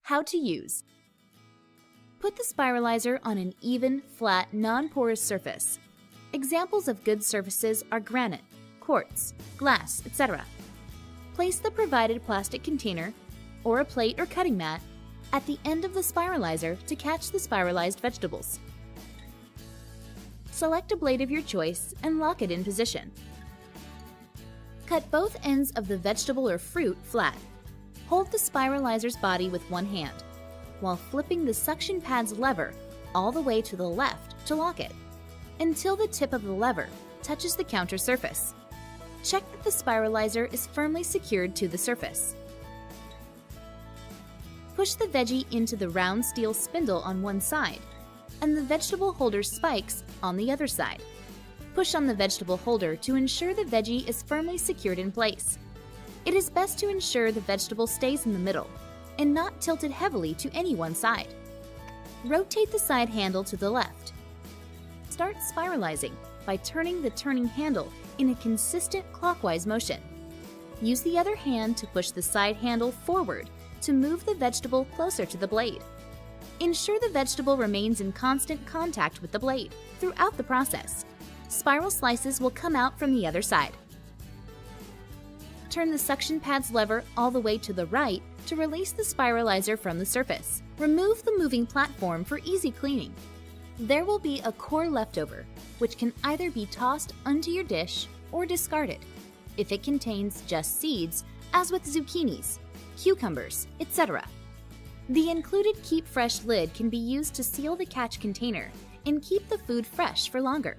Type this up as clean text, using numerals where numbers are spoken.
How to use. Put the spiralizer on an even, flat, non-porous surface. Examples of good surfaces are granite, quartz, glass, etc. Place the provided plastic container, or a plate or cutting mat, at the end of the spiralizer to catch the spiralized vegetables. Select a blade of your choice and lock it in position. Cut both ends of the vegetable or fruit flat. Hold the spiralizer's body with one hand, while flipping the suction pad's lever all the way to the left to lock it, until the tip of the lever touches the counter surface. Check that the spiralizer is firmly secured to the surface. Push the veggie into the round steel spindle on one side, and the vegetable holder spikes on the other side. Push on the vegetable holder to ensure the veggie is firmly secured in place. It is best to ensure the vegetable stays in the middle and not tilted heavily to any one side. Rotate the side handle to the left. Start spiralizing by turning the turning handle in a consistent clockwise motion. Use the other hand to push the side handle forward to move the vegetable closer to the blade. Ensure the vegetable remains in constant contact with the blade throughout the process. Spiral slices will come out from the other side. Turn the suction pad's lever all the way to the right to release the spiralizer from the surface. Remove the moving platform for easy cleaning. There will be a core leftover, which can either be tossed onto your dish or discarded if it contains just seeds, as with zucchinis, cucumbers, etc. The included Keep Fresh lid can be used to seal the catch container and keep the food fresh for longer.